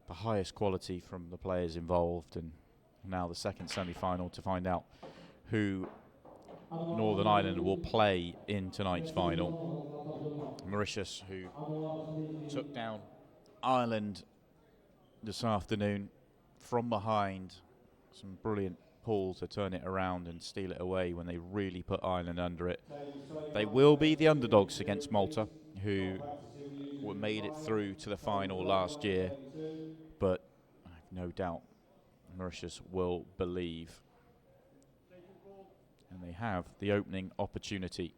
the highest quality from the players involved, and now the second semi-final to find out who Northern Ireland will play in tonight's final. Mauritius, who took down Ireland this afternoon from behind, some brilliant pulls to turn it around and steal it away when they really put Ireland under it. They will be the underdogs against Malta, who were made it through to the final last year, but I have no doubt Mauritius will believe, and they have the opening opportunity.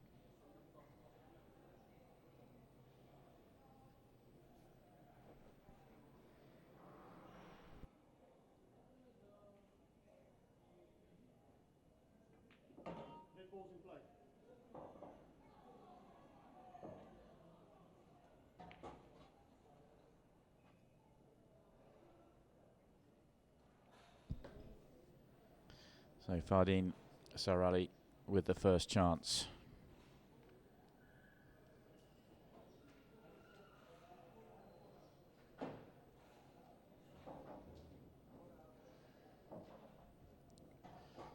So Fardine Sarali with the first chance.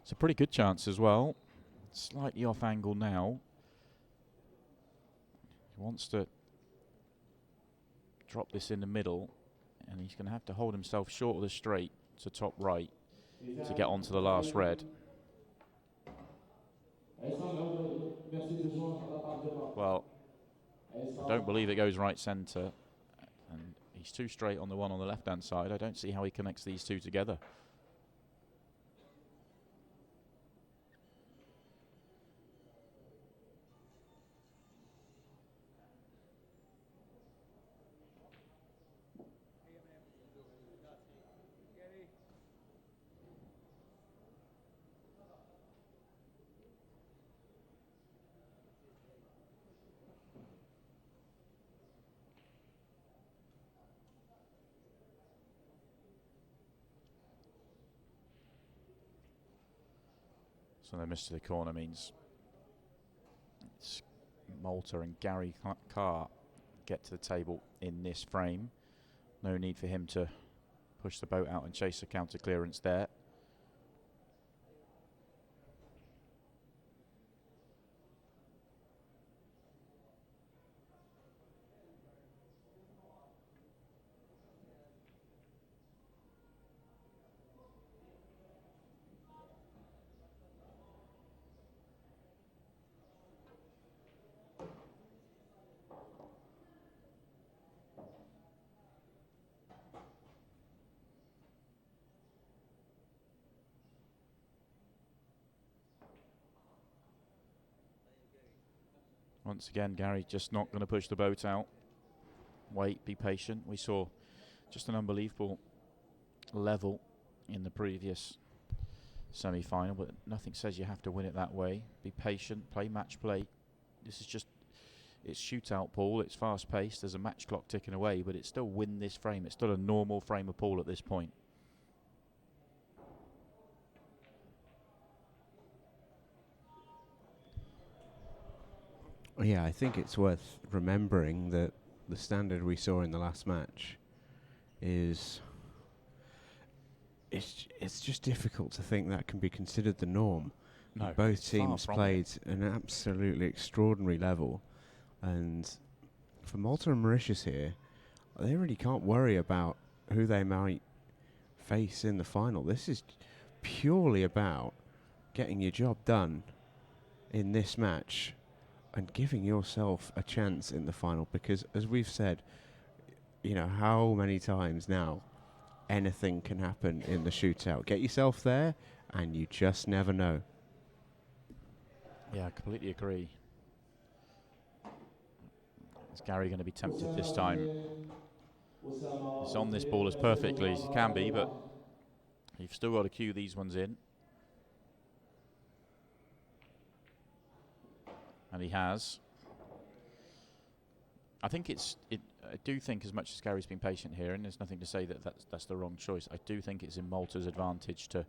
It's a pretty good chance as well. Slightly off angle now. He wants to drop this in the middle, and he's going to have to hold himself short of the straight to top right to get onto the last red. Well, I don't believe it goes right centre, and he's too straight on the one on the left-hand side. I don't see how he connects these two together. So the miss to the corner means it's Malta and Gary Carr get to the table in this frame. No need for him to push the boat out and chase a counter clearance there. Once again, Gary just not going to push the boat out. Wait, be patient. We saw just an unbelievable level in the previous semi-final, but nothing says you have to win it that way. Be patient, play match play. This is just, it's shootout pool, it's fast paced, there's a match clock ticking away, but it's still win this frame. It's still a normal frame of pool at this point. Yeah, I think it's worth remembering that the standard we saw in the last match is it's just difficult to think that can be considered the norm. No, both teams played an absolutely extraordinary level, and for Malta and Mauritius here, they really can't worry about who they might face in the final. This is purely about getting your job done in this match and giving yourself a chance in the final, because as we've said, you know, how many times now anything can happen in the shootout. Get yourself there and you just never know. Yeah, I completely agree. Is Gary going to be tempted this time? He's on this ball as perfectly as he can be, but you've still got to cue these ones in. And he has. I think I do think, as much as Gary's been patient here, and there's nothing to say that that's the wrong choice, I do think it's in Malta's advantage to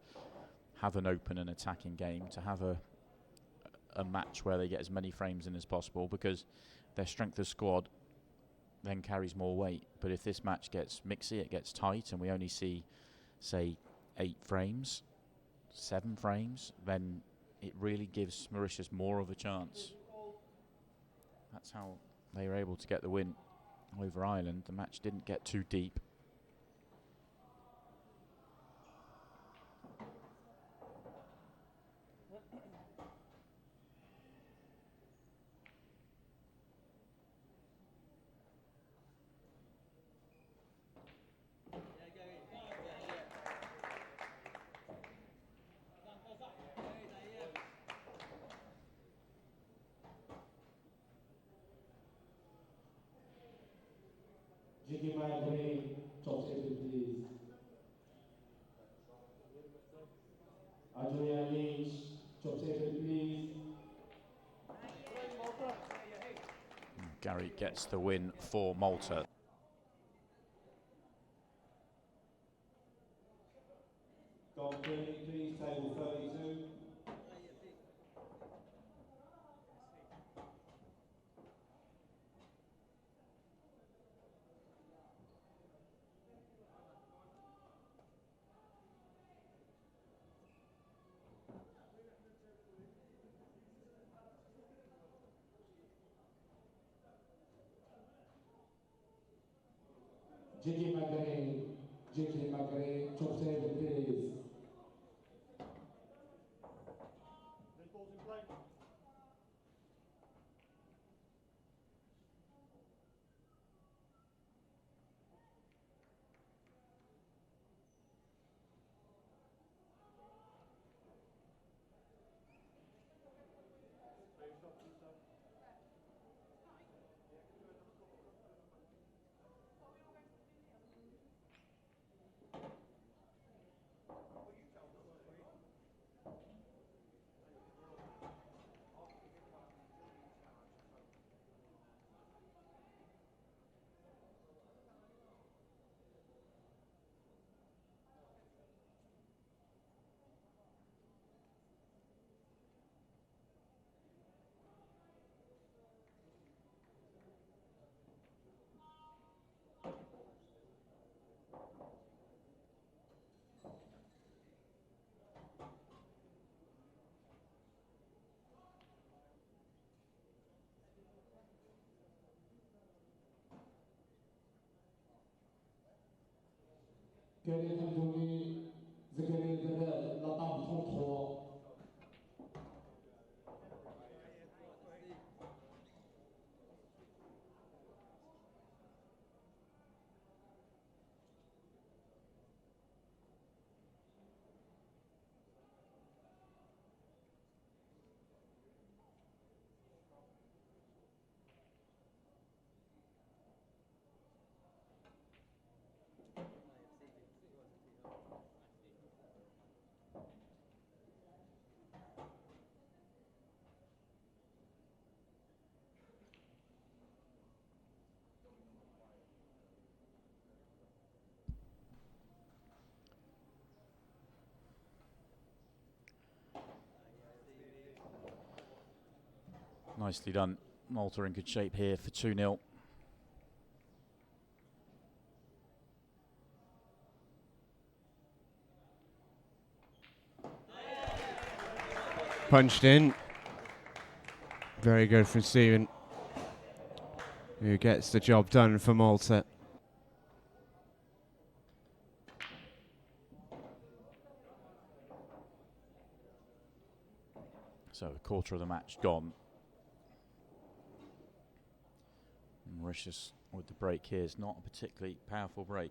have an open and attacking game, to have a match where they get as many frames in as possible, because their strength of squad then carries more weight. But if this match gets mixy, it gets tight, and we only see, say, 8 frames, 7 frames, then it really gives Mauritius more of a chance. That's how they were able to get the win over Ireland. The match didn't get too deep. Gary gets the win for Malta. Please, table 32. J.K. Magare, top table, please. Quel est donné la table 33. Nicely done. Malta in good shape here for 2-0. Punched in. Very good from Stephen, who gets the job done for Malta. So a quarter of the match gone. Mauritius with the break here is not a particularly powerful break.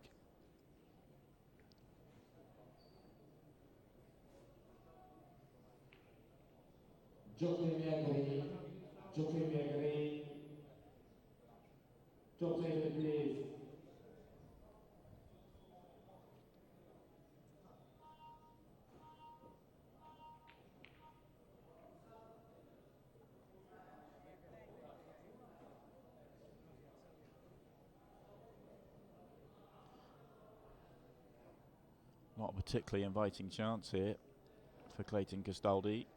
Not a particularly inviting chance here for Clayton Castaldi.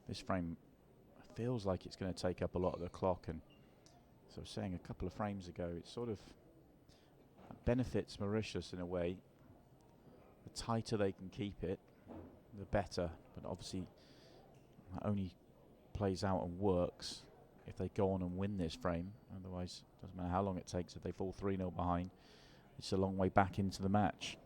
this frame feels like it's going to take up a lot of the clock, and so I was saying a couple of frames ago, it sort of benefits Mauritius in a way. The tighter they can keep it, the better, but obviously that only plays out and works if they go on and win this frame. Otherwise, it doesn't matter how long it takes. If they fall 3-0 behind, it's a long way back into the match.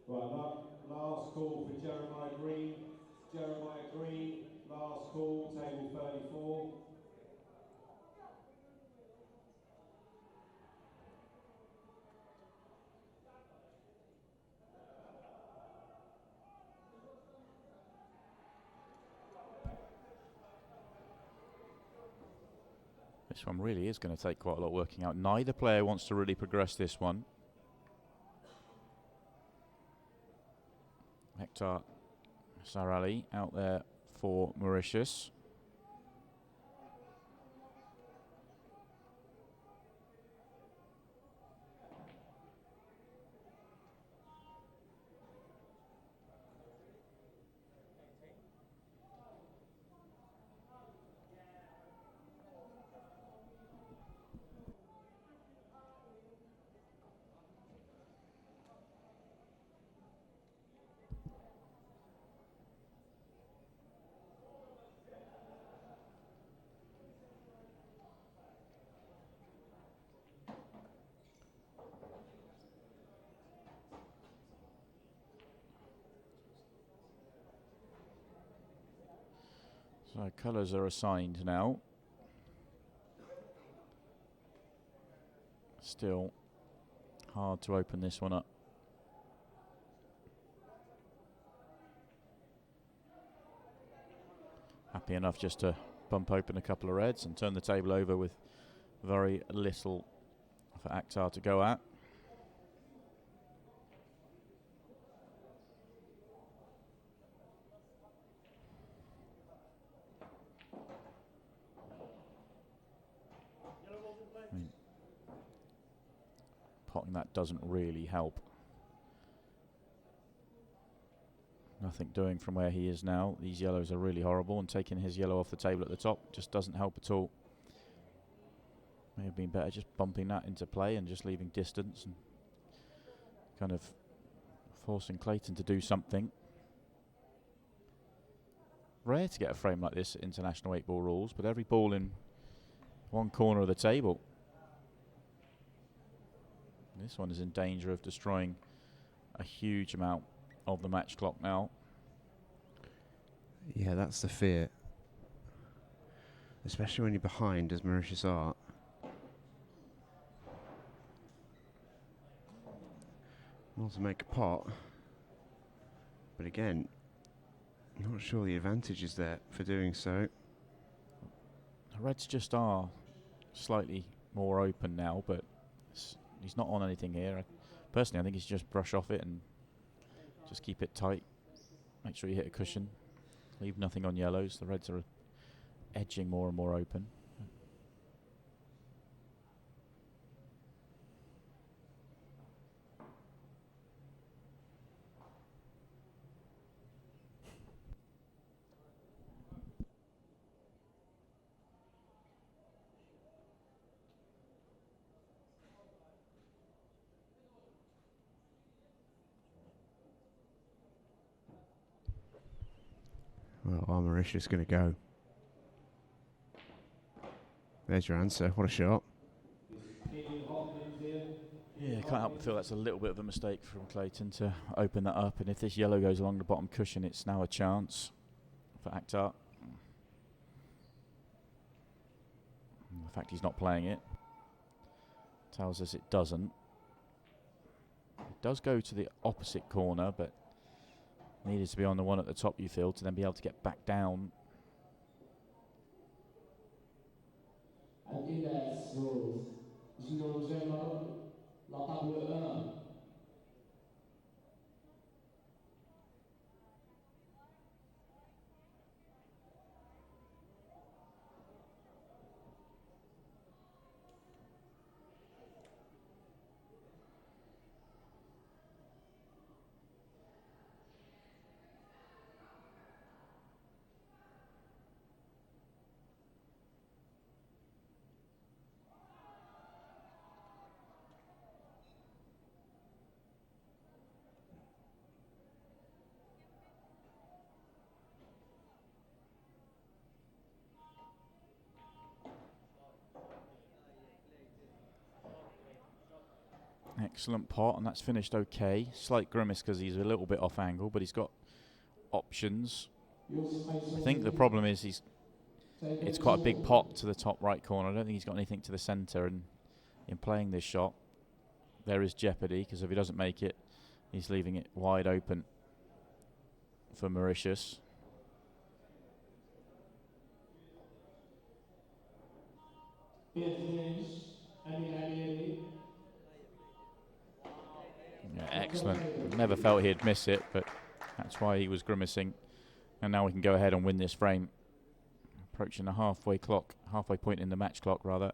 Right, last call for Jeremiah Green. Jeremiah Green, last call, table 34. This one really is going to take quite a lot working out. Neither player wants to really progress this one. Hector Sarali out there for Mauritius. So colours are assigned now. Still hard to open this one up. Happy enough just to bump open a couple of reds and turn the table over with very little for Akhtar to go at. Potting that doesn't really help. Nothing doing from where he is now. These yellows are really horrible, and taking his yellow off the table at the top just doesn't help at all. May have been better just bumping that into play and just leaving distance and kind of forcing Clayton to do something. Rare to get a frame like this at international 8-ball rules, but every ball in one corner of the table. This one is in danger of destroying a huge amount of the match clock now. Yeah, that's the fear. Especially when you're behind, as Mauritius are. Want to make a pot. But again, not sure the advantage is there for doing so. The Reds just are slightly more open now, but he's not on anything here. Personally, I think he should just brush off it and just keep it tight. Make sure you hit a cushion. Leave nothing on yellows. The Reds are edging more and more open. Well, are Mauritius going to go? There's your answer. What a shot. Yeah, can't help but feel that's a little bit of a mistake from Clayton to open that up. And if this yellow goes along the bottom cushion, it's now a chance for Akhtar. The fact he's not playing it tells us it doesn't. It does go to the opposite corner, but needed to be on the one at the top, you feel, to then be able to get back down. Excellent pot, and that's finished okay. Slight grimace because he's a little bit off angle, but he's got options. I think the problem is it's quite a big pot to the top right corner. I don't think he's got anything to the centre, and in playing this shot, there is jeopardy, because if he doesn't make it, he's leaving it wide open for Mauritius. Yeah, excellent. Never felt he'd miss it, but that's why he was grimacing. And now we can go ahead and win this frame. Approaching the halfway point in the match clock, rather.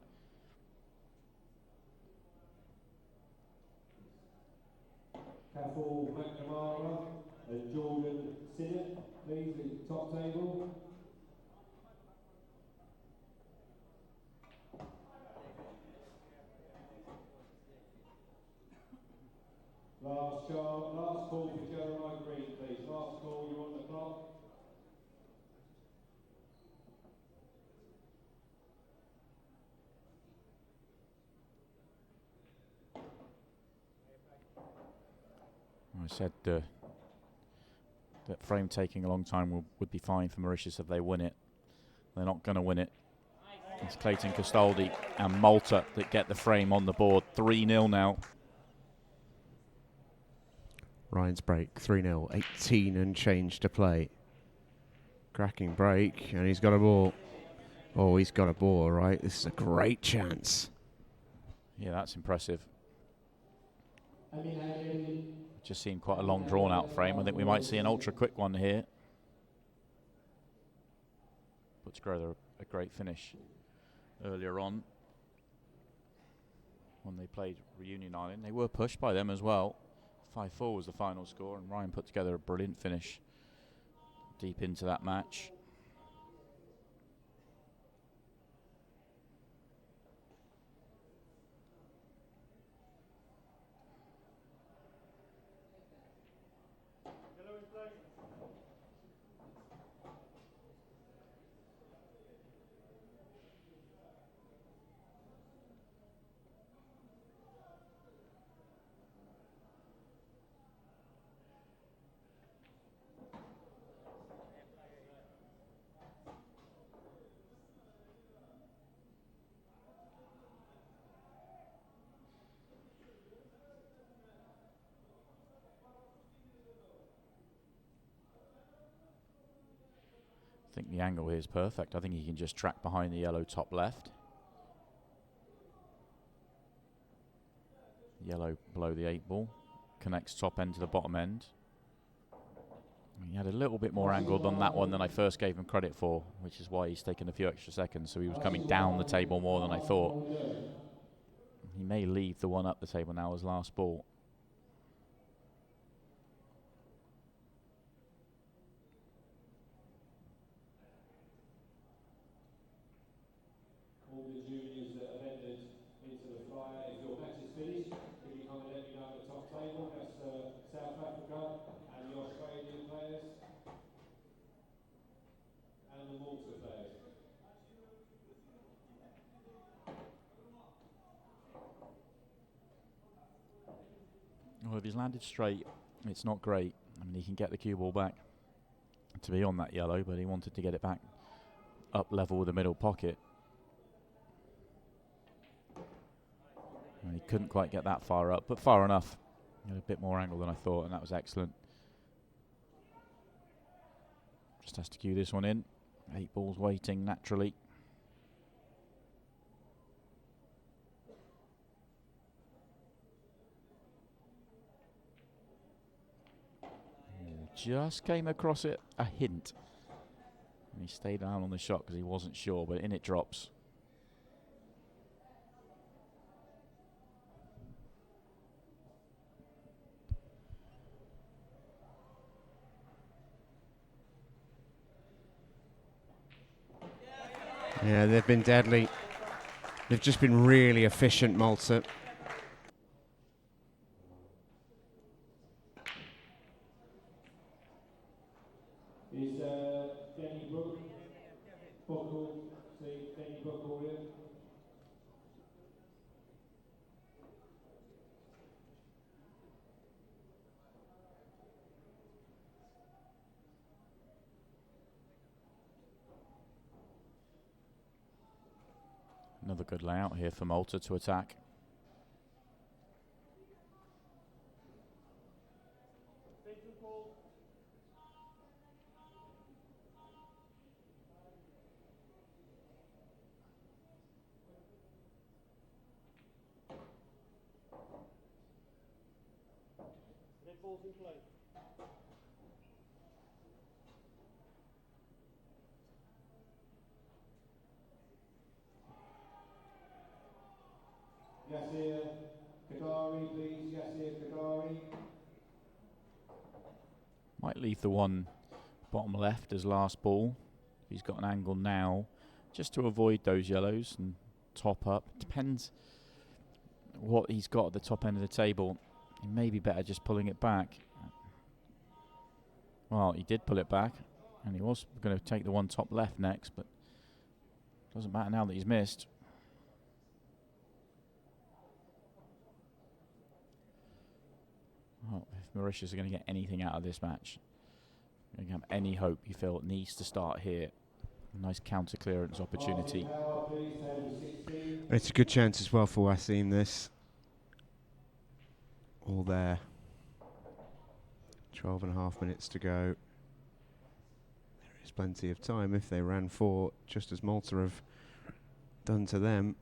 Cathal McNamara and Jordan Sinnott, please, at the top table. Last call for Jeremiah Green, please. Last call, you're on the clock. I said that frame taking a long time would be fine for Mauritius if they win it. They're not going to win it. It's Clayton Castaldi and Malta that get the frame on the board. 3-0 now. Ryan's break, 3-0, 18 and change to play. Cracking break, and he's got a ball. Oh, he's got a ball, right? This is a great chance. Yeah, that's impressive. Just seemed quite a long, drawn-out frame. I think we might see an ultra-quick one here. Put together a great finish earlier on when they played Reunion Island. They were pushed by them as well. 5-4 was the final score, and Ryan put together a brilliant finish deep into that match. I think the angle here is perfect. I think he can just track behind the yellow top left. Yellow below the 8 ball. Connects top end to the bottom end. He had a little bit more angled on that one than I first gave him credit for, which is why he's taken a few extra seconds. So he was coming down the table more than I thought. He may leave the one up the table now as last ball. All the juniors that have entered into the flyer, if your match is finished, can you come and let me know at the top table? That's South Africa and the Australian players and the Malta players. if he's landed straight, it's not great. I mean, he can get the cue ball back to be on that yellow, but he wanted to get it back up level with the middle pocket. And he couldn't quite get that far up, but far enough. He had a bit more angle than I thought, and that was excellent. Just has to cue this one in. 8 balls waiting naturally. Just came across it a hint. And he stayed down on the shot because he wasn't sure, but in it drops. Yeah, they've been deadly. They've just been really efficient, Malta. Is Denny Brook, Buckle, see Denny Buckle here. Another good layout here for Malta to attack. Red ball's in play. Yasir Kadari, please. Yasir Kadari. Might leave the one bottom left as last ball. He's got an angle now, just to avoid those yellows and top up. Depends what he's got at the top end of the table. He may be better just pulling it back. Well, he did pull it back, and he was going to take the one top left next, but doesn't matter now that he's missed. Well, if Mauritius are going to get anything out of this match, going to have any hope, you feel it needs to start here. A nice counter clearance opportunity. It's a good chance as well for Wasim, this. All there. 12.5 minutes to go. There is plenty of time if they ran 4, just as Malta have done to them.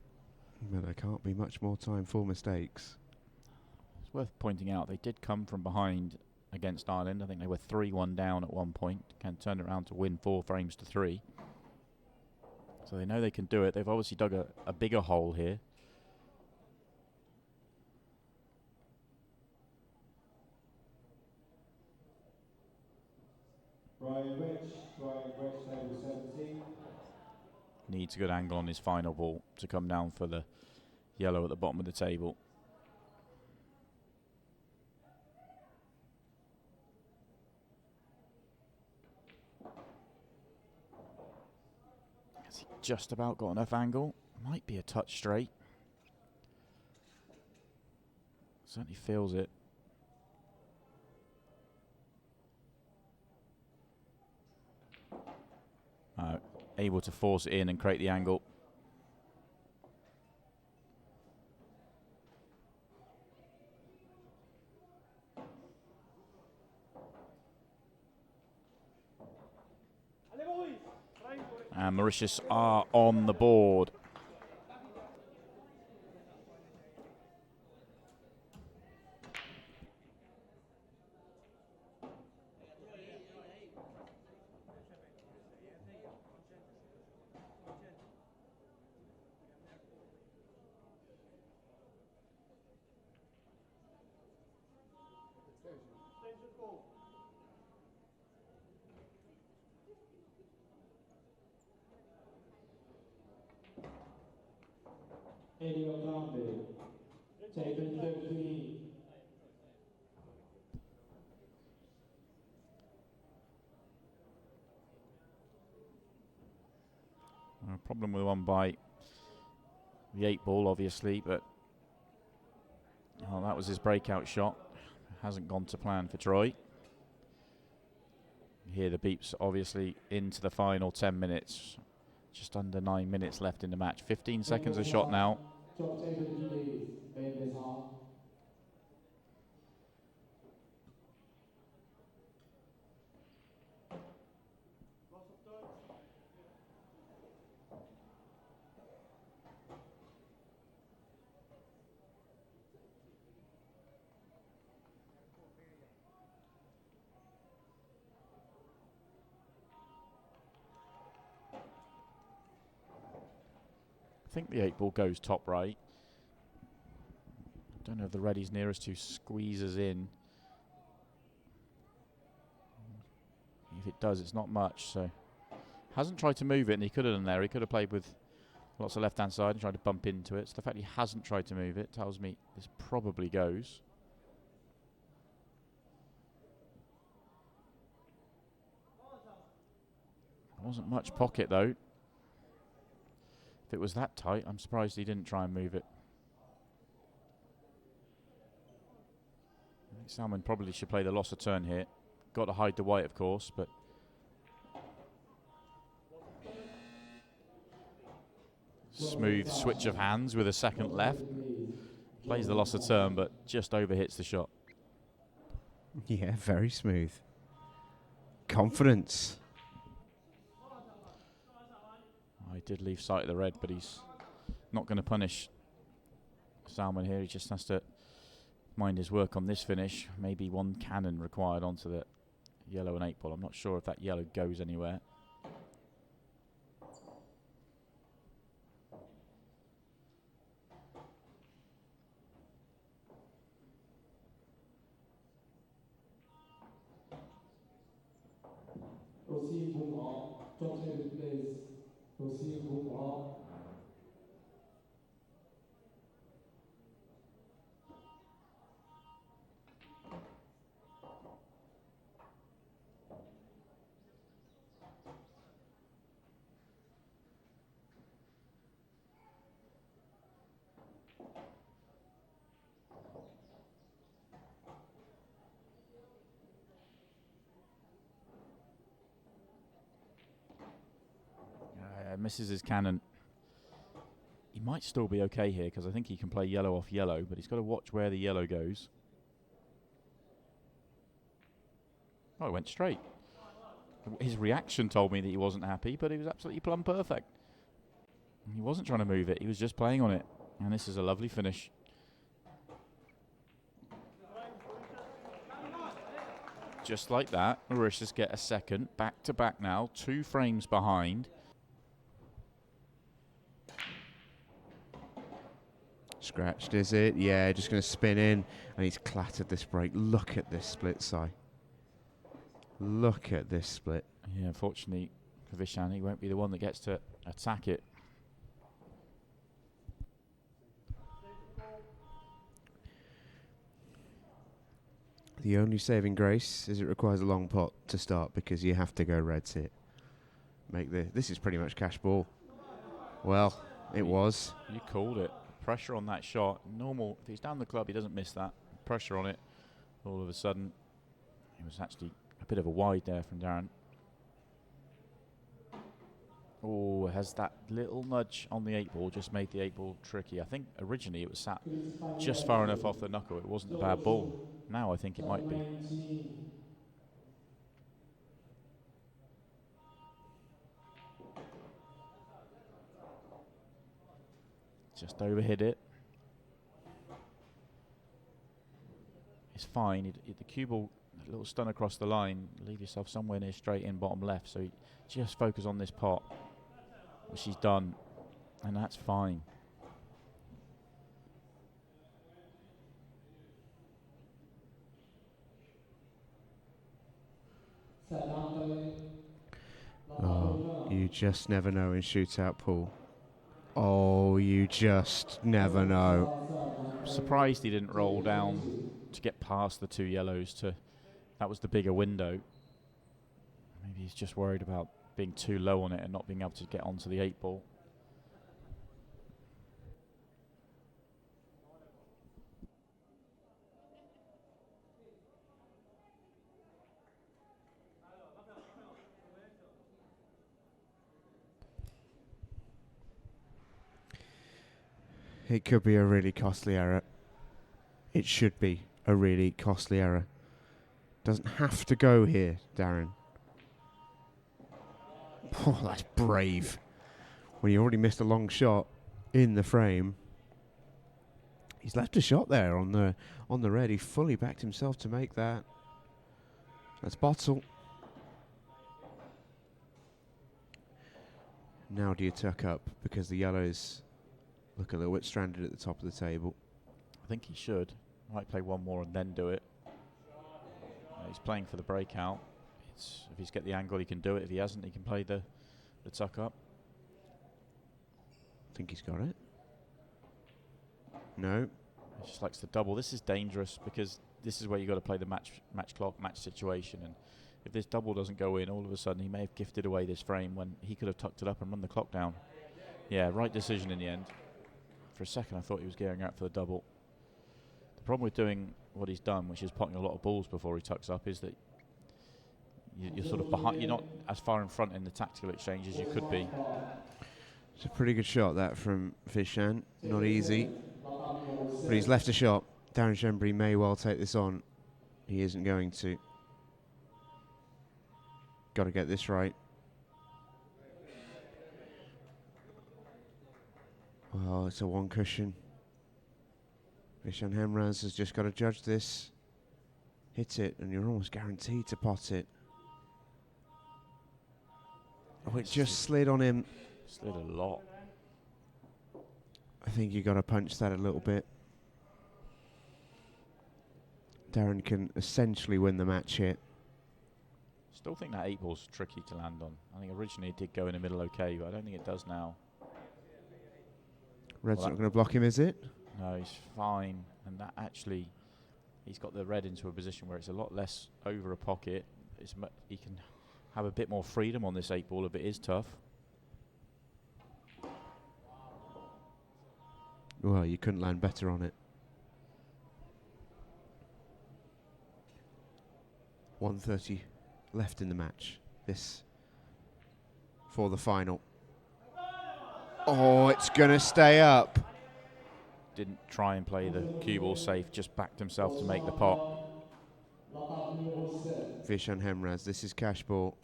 But there can't be much more time for mistakes. It's worth pointing out they did come from behind against Ireland. I think they were 3-1 down at one point. Can turn it around to win 4 frames to 3. So they know they can do it. They've obviously dug a bigger hole here. Brian Rich, table 17. Needs a good angle on his final ball to come down for the yellow at the bottom of the table. Has he just about got enough angle? Might be a touch straight. Certainly feels it. Able to force it in and create the angle. And Mauritius are on the board. Elio Gambe, table 13. Problem with one by the 8 ball, obviously, but that was his breakout shot. hasn't gone to plan for Troy. You hear the beeps, obviously, into the final 10 minutes. Just under 9 minutes left in the match. 15 seconds a shot now. I think the 8 ball goes top right. Don't know if the ready's nearest to squeezes in. If it does, it's not much. So hasn't tried to move it, and he could have done there. He could have played with lots of left-hand side and tried to bump into it. So the fact he hasn't tried to move it tells me this probably goes. Wasn't much pocket though. If it was that tight, I'm surprised he didn't try and move it. I think Salmon probably should play the loss of turn here. Got to hide the white, of course, but smooth switch of hands with a second left. Plays the loss of turn, but just overhits the shot. Yeah, very smooth. Confidence. I did leave sight of the red, but he's not going to punish Salmon here. He just has to mind his work on this finish. Maybe one cannon required onto the yellow and 8 ball. I'm not sure if that yellow goes anywhere. Misses his cannon. He might still be okay here because I think he can play yellow off yellow, but he's got to watch where the yellow goes. Oh, it went straight. His reaction told me that he wasn't happy, but he was absolutely plumb perfect. He wasn't trying to move it, he was just playing on it. And this is a lovely finish. Just like that, Mauritius get a second. Back to back now, 2 frames behind. Scratched, is it? Yeah, just going to spin in, and he's clattered this break. Look at this split, Si. Look at this split. Yeah, unfortunately for Vishan, he won't be the one that gets to attack it. The only saving grace is it requires a long pot to start because you have to go reds here. This is pretty much cash ball. Well, it was. You called it. Pressure on that shot. Normal, if he's down the club, he doesn't miss that. Pressure on it. All of a sudden, it was actually a bit of a wide there from Darren. Oh, has that little nudge on the 8 ball just made the 8 ball tricky. I think originally it was sat just far enough off the knuckle. It wasn't a bad ball. Now I think it might be. Just overhit it. It's fine. The cue ball, a little stun across the line. Leave yourself somewhere near straight in bottom left. So just focus on this pot, which he's done, and that's fine. Oh, you just never know in shootout pool. Oh, you just never know. I'm surprised he didn't roll down to get past the 2 yellows. That was the bigger window. Maybe he's just worried about being too low on it and not being able to get onto the 8 ball. It could be a really costly error. It should be a really costly error. Doesn't have to go here, Darren. Oh, that's brave. When you already missed a long shot in the frame. He's left a shot there on the red. He fully backed himself to make that. That's bottle. Now do you tuck up because the yellows look a little bit stranded at the top of the table? I think he should. Might play one more and then do it. He's playing for the breakout. If he's got the angle, he can do it. If he hasn't, he can play the tuck up. I think he's got it. No. He just likes to double. This is dangerous because this is where you got to play the match clock, match situation. And if this double doesn't go in, all of a sudden he may have gifted away this frame when he could have tucked it up and run the clock down. Yeah, right decision in the end. For a second, I thought he was gearing out for the double. The problem with doing what he's done, which is potting a lot of balls before he tucks up, is that you're sort of behind. You're not as far in front in the tactical exchange as you could be. It's a pretty good shot, that, from Vishan. Not easy. But he's left a shot. Darren Shembry may well take this on. He isn't going to. Got to get this right. Well, it's a one cushion. Vishan Hemraz has just got to judge this. Hit it, and you're almost guaranteed to pot it. Oh, it just slid on him. Slid a lot. I think you got to punch that a little bit. Darren can essentially win the match here. Still think that 8-ball's tricky to land on. I think originally it did go in the middle okay, but I don't think it does now. Red's not going to block him, is it? No, he's fine. And that actually, he's got the red into a position where it's a lot less over a pocket. He can have a bit more freedom on this 8-ball if it is tough. Well, you couldn't land better on it. 1:30 left in the match. This for the final. Oh, it's going to stay up. Didn't try and play the cue ball safe, just backed himself to make the pot. Vishan Hemraz, this is cash ball.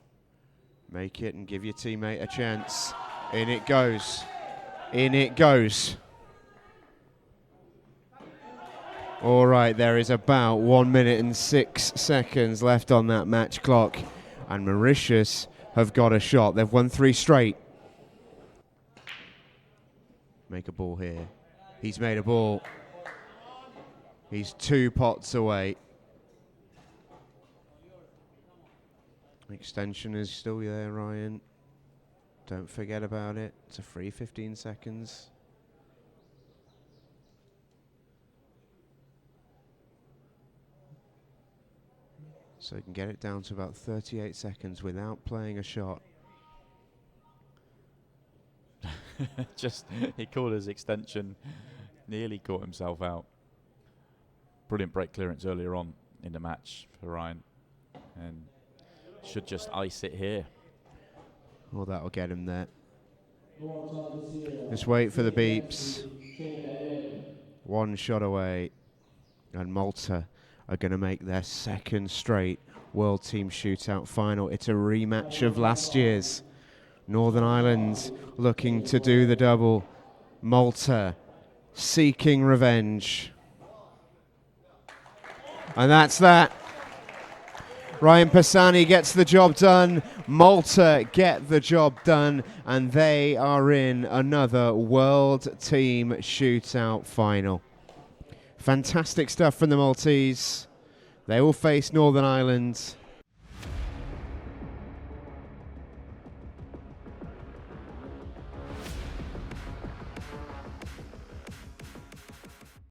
Make it and give your teammate a chance. In it goes. In it goes. All right, there is about 1 minute and 6 seconds left on that match clock. And Mauritius have got a shot. They've won 3 straight. Make a ball here. He's made a ball. He's 2 pots away. Extension is still there, Ryan. Don't forget about it. It's a free 15 seconds. So he can get it down to about 38 seconds without playing a shot. He called his extension, nearly caught himself out. Brilliant break clearance earlier on in the match for Ryan, and should just ice it here. Well, that'll get him there. Just wait for the beeps. 1 shot away, and Malta are going to make their 2nd straight World Team Shootout final. It's a rematch of last year's. Northern Ireland looking to do the double. Malta seeking revenge. And that's that. Ryan Pisani gets the job done. Malta get the job done. And they are in another World Team Shootout final. Fantastic stuff from the Maltese. They will face Northern Ireland